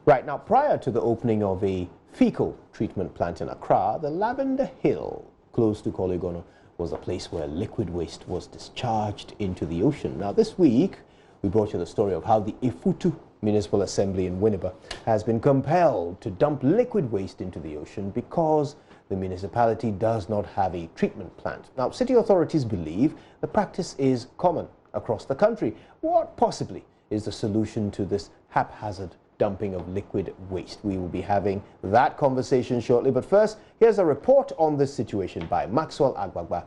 Right, now prior to the opening of a fecal treatment plant in Accra, the Lavender Hill, close to Koligono, was a place where liquid waste was discharged into the ocean. Now this week, we brought you the story of how the Ifutu Municipal Assembly in Winneba has been compelled to dump liquid waste into the ocean because the municipality does not have a treatment plant. Now, city authorities believe the practice is common across the country. What possibly is the solution to this haphazard dumping of liquid waste? We will be having that conversation shortly. But first, here's a report on this situation by Maxwell Agbagba.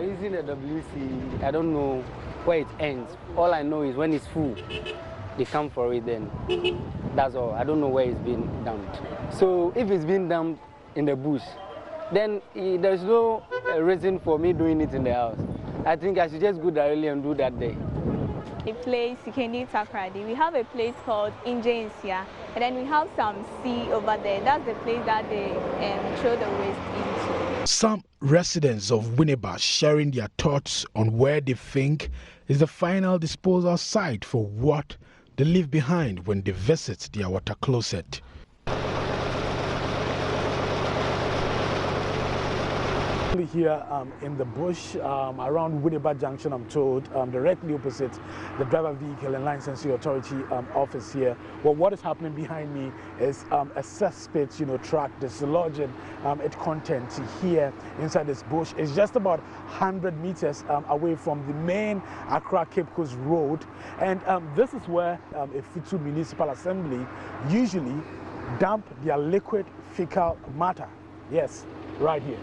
Using the WC, I don't know where it ends. All I know is when it's full, they come for it then. That's all. I don't know where it's been dumped. So if it's been dumped in the bush, then there's no reason for me doing it in the house. I think I should just go directly and do that there. A place Sikendi Takradi. We have a place called Injensia, and then we have some sea over there. That's the place that they throw the waste into. Some residents of Winneba sharing their thoughts on where they think is the final disposal site for what they leave behind when they visit their water closet. Here in the bush around Winneba Junction, I'm told, directly opposite the Driver Vehicle and Licensing Authority office here. Well, what is happening behind me is a cesspit, truck dislodging its contents here inside this bush. It's just about 100 meters away from the main Accra Cape Coast Road, and this is where a Ifutu Municipal Assembly usually dump their liquid fecal matter. Yes, right here.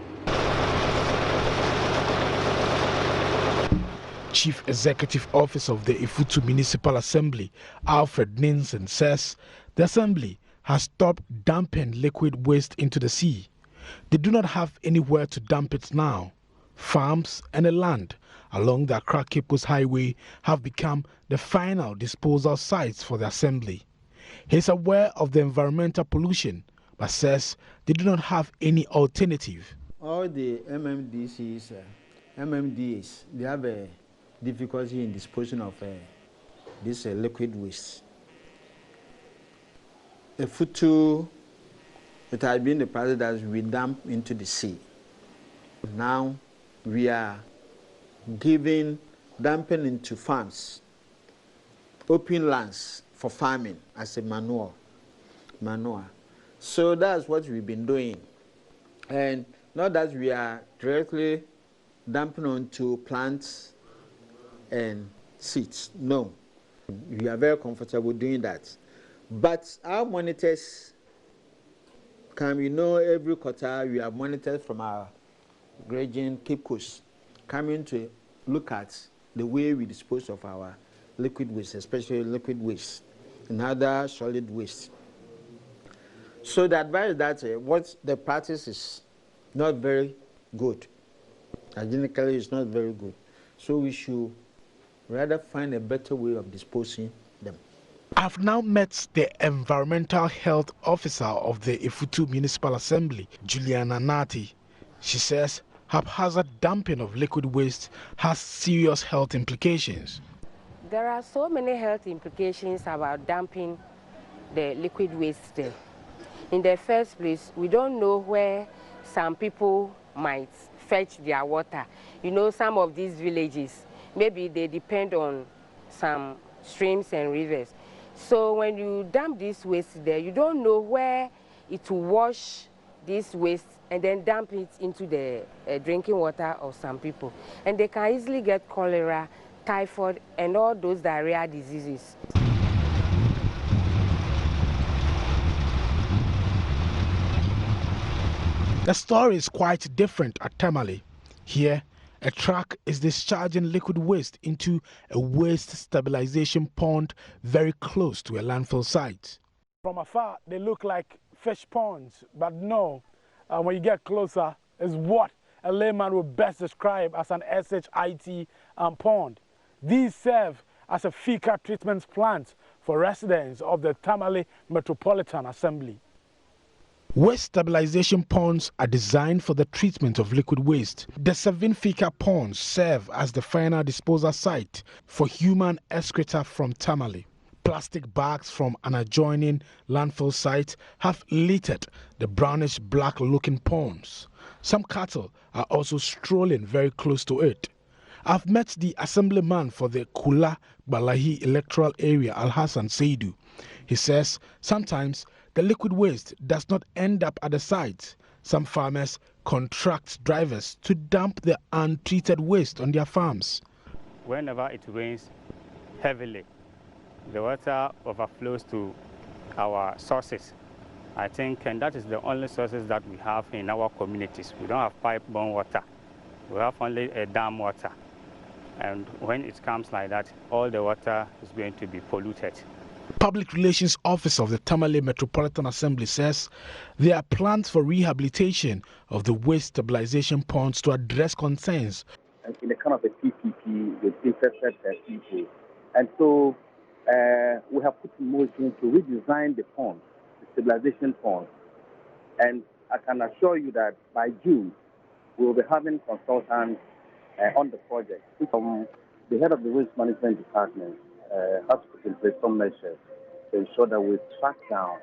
Chief Executive Officer of the Ifutu Municipal Assembly, Alfred Ninsen, says the Assembly has stopped dumping liquid waste into the sea. They do not have anywhere to dump it now. Farms and the land along the Accra Cape Coast Highway have become the final disposal sites for the Assembly. He is aware of the environmental pollution, but says they do not have any alternative. All the MMDs, they have a difficulty in disposing of this liquid waste. Ifutu, it has been the process that we dump into the sea. Now we are dumping into farms, open lands for farming as a manure. So that's what we've been doing. And not that we are directly dumping onto plants and seeds. No, we are very comfortable doing that. But our monitors every quarter we have monitors from our region Cape Coast coming to look at the way we dispose of our liquid waste, especially liquid waste and other solid waste. So the advice is that what the practice is not very good. Hygienically, it's not very good. So we should rather find a better way of disposing them. I've now met the Environmental Health Officer of the Ifutu Municipal Assembly, Juliana Nati. She says haphazard dumping of liquid waste has serious health implications. There are so many health implications about dumping the liquid waste there. In the first place, we don't know where some people might fetch their water. Some of these villages, maybe they depend on some streams and rivers. So when you dump this waste there, you don't know where it will wash this waste and then dump it into the drinking water of some people. And they can easily get cholera, typhoid, and all those diarrhea diseases. The story is quite different at Tamale. Here, a truck is discharging liquid waste into a waste stabilization pond very close to a landfill site. From afar, they look like fish ponds, but no, when you get closer, is what a layman would best describe as an SHIT pond. These serve as a fecal treatment plant for residents of the Tamale Metropolitan Assembly. Waste stabilization ponds are designed for the treatment of liquid waste. The 7 fecal ponds serve as the final disposal site for human excreta from Tamale. Plastic bags from an adjoining landfill site have littered the brownish-black looking ponds. Some cattle are also strolling very close to it. I've met the assemblyman for the Kula Balahi electoral area, Al-Hassan Seidu. He says sometimes the liquid waste does not end up at the site. Some farmers contract drivers to dump the untreated waste on their farms. Whenever it rains heavily, the water overflows to our sources, I think, and that is the only sources that we have in our communities. We don't have pipe-borne water. We have only a dam water. And when it comes like that, all the water is going to be polluted. Public Relations Officer of the Tamale Metropolitan Assembly says there are plans for rehabilitation of the waste stabilization ponds to address concerns. And in a kind of a PPP with interested people. And so we have put in motion to redesign the ponds, the stabilization ponds. And I can assure you that by June, we will be having consultants on the project. The head of the Waste Management Department has put in place some measures to ensure that we track down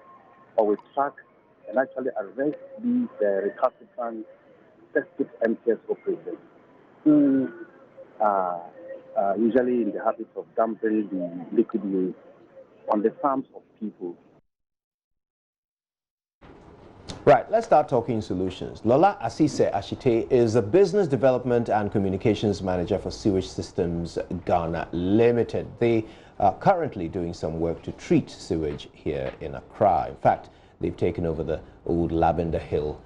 or we track and actually arrest these recalcitrant septic MTS operators who are usually in the habit of dumping the liquid waste on the farms of people. Right, let's start talking solutions. Lola Asise Ashite is a business development and communications manager for Sewage Systems Ghana Limited. They are currently doing some work to treat sewage here in Accra. In fact, they've taken over the old Lavender Hill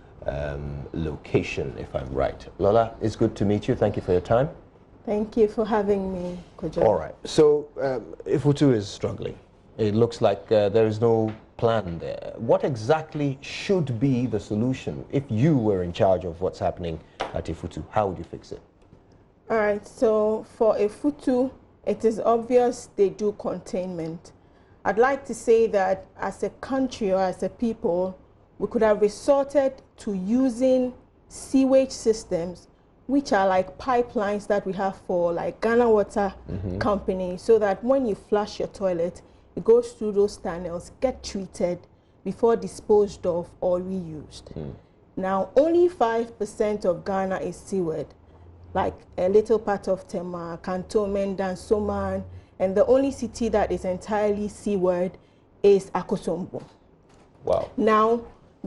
location, if I'm right. Lola, it's good to meet you. Thank you for your time. Thank you for having me, Kojo. All right. So, Ifutu is struggling. It looks like there is no plan there. What exactly should be the solution? If you were in charge of what's happening at Ifutu, how would you fix it? All right. So, for Ifutu, it is obvious they do containment. I'd like to say that as a country or as a people, we could have resorted to using sewage systems which are like pipelines that we have for like Ghana Water Company, so that when you flush your toilet, it goes through those tunnels, get treated before disposed of or reused. Now, only 5% of Ghana is seaward, like a little part of Tema, Cantonment, Dansoman, and the only city that is entirely seaward is Akosombo. Wow. Now,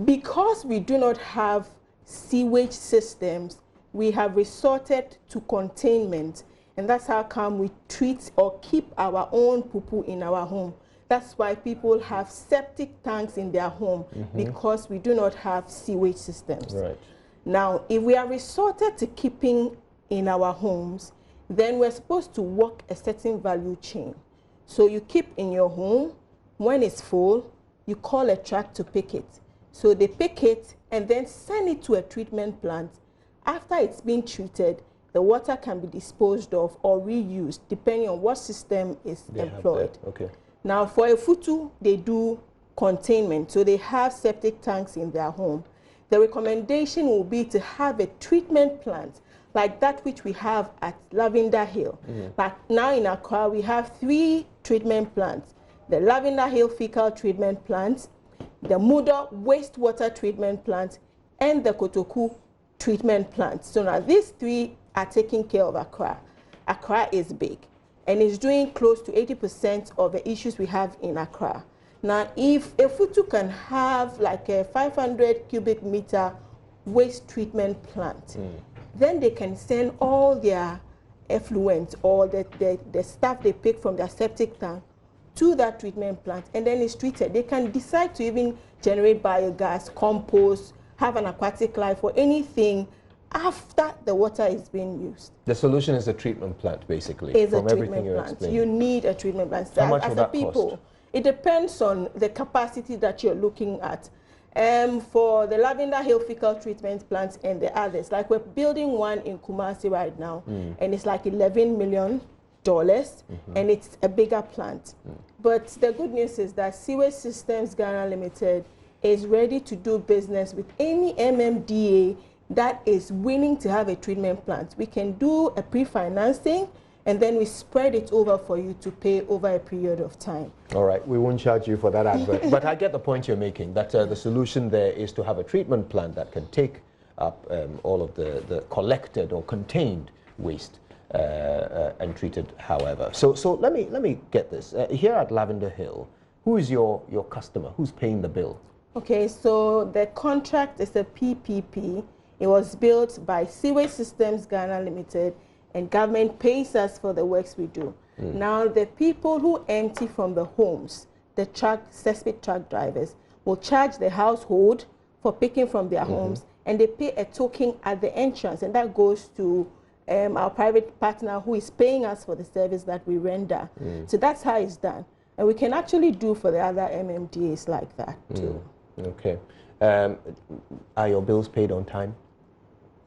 because we do not have sewage systems, we have resorted to containment, and that's how come we treat or keep our own poo-poo in our home. That's why people have septic tanks in their home, because we do not have sewage systems. Right. Now, if we are resorted to keeping in our homes, then we're supposed to walk a certain value chain. So you keep in your home, when it's full, you call a truck to pick it. So they pick it and then send it to a treatment plant. After it's been treated, the water can be disposed of or reused, depending on what system is employed. Okay. Now, for Ifutu, they do containment. So they have septic tanks in their home. The recommendation will be to have a treatment plant like that which we have at Lavender Hill. But now in Accra, we have 3 treatment plants. The Lavender Hill fecal treatment plant, the Muda wastewater treatment plant, and the Kotoku treatment plant. So now these 3 are taking care of Accra. Accra is big and is doing close to 80% of the issues we have in Accra. Now, if Ifutu can have like a 500 cubic meter waste treatment plant, then they can send all their effluent or the stuff they pick from their septic tank to that treatment plant, and then it's treated. They can decide to even generate biogas, compost, have an aquatic life, or anything after the water is being used. The solution is a treatment plant, basically. Is from a everything treatment you plant. explained. You need a treatment plant. How much as would a that people, cost? It depends on the capacity that you're looking at. For the Lavender Hill fecal treatment plants and the others, like we're building one in Kumasi right now, and it's like $11 million, and it's a bigger plant. But the good news is that Sewage Systems Ghana Limited is ready to do business with any MMDA that is willing to have a treatment plant. We can do a pre-financing, and then we spread it over for you to pay over a period of time. All right, we won't charge you for that advert. But I get the point you're making, that the solution there is to have a treatment plant that can take up all of the collected or contained waste and treat it however. So let me get this. Here at Lavender Hill, who is your customer? Who's paying the bill? Okay, so the contract is a PPP. It was built by Sewage Systems Ghana Limited, and government pays us for the works we do. Now, the people who empty from the homes, the suspect truck drivers, will charge the household for picking from their homes, and they pay a token at the entrance, and that goes to our private partner who is paying us for the service that we render. So that's how it's done. And we can actually do for the other MMDAs like that too. Okay. Are your bills paid on time?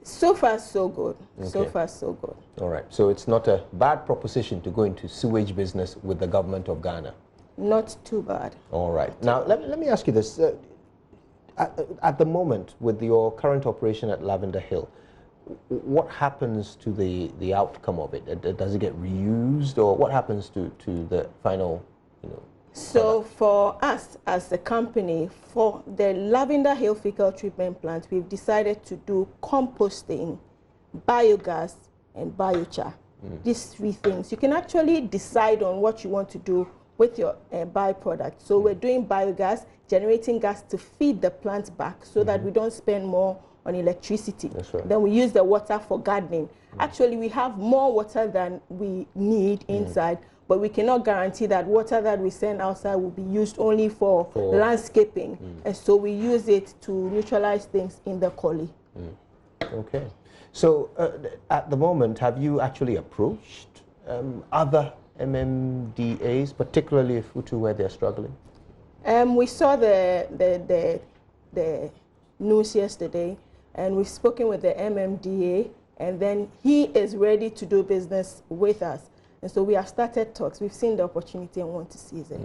So far, so good. Okay. So far, so good. All right. So it's not a bad proposition to go into sewage business with the government of Ghana? Not too bad. All right. Now, let me ask you this. At the moment, with your current operation at Lavender Hill, what happens to the outcome of it? Does it get reused, or what happens to the final, So for us as a company, for the Lavender Hill Faecal Treatment Plant, we've decided to do composting, biogas, and biochar. These three things. You can actually decide on what you want to do with your byproduct. So we're doing biogas, generating gas to feed the plant back so that we don't spend more on electricity. That's right. Then we use the water for gardening. Actually, we have more water than we need inside, but we cannot guarantee that water that we send outside will be used only for landscaping. And so we use it to neutralize things in the Koli. Okay. So at the moment, have you actually approached other MMDAs, particularly Futu, where they're struggling? We saw the news yesterday, and we've spoken with the MMDA, and then he is ready to do business with us. And so we have started talks. We've seen the opportunity and want to seize it.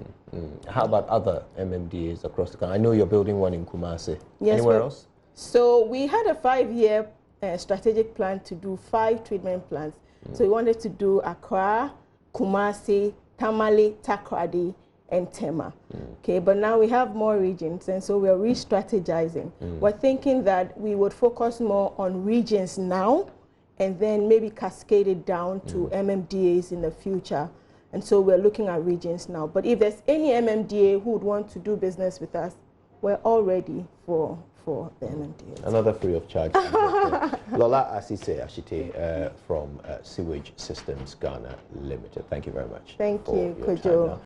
How about other MMDAs across the country? I know you're building one in Kumasi. Yes, anywhere else? So we had a 5-year strategic plan to do 5 treatment plants. So we wanted to do Accra, Kumasi, Tamale, Takoradi, and Tema. Okay, but now we have more regions, and so we're re-strategizing. We're thinking that we would focus more on regions now, and then maybe cascade it down to MMDAs in the future. And so we're looking at regions now. But if there's any MMDA who would want to do business with us, we're all ready for the MMDAs. Another free of charge. Lola Asise Ashite from Sewage Systems Ghana Limited. Thank you very much. Thank you, for your time now.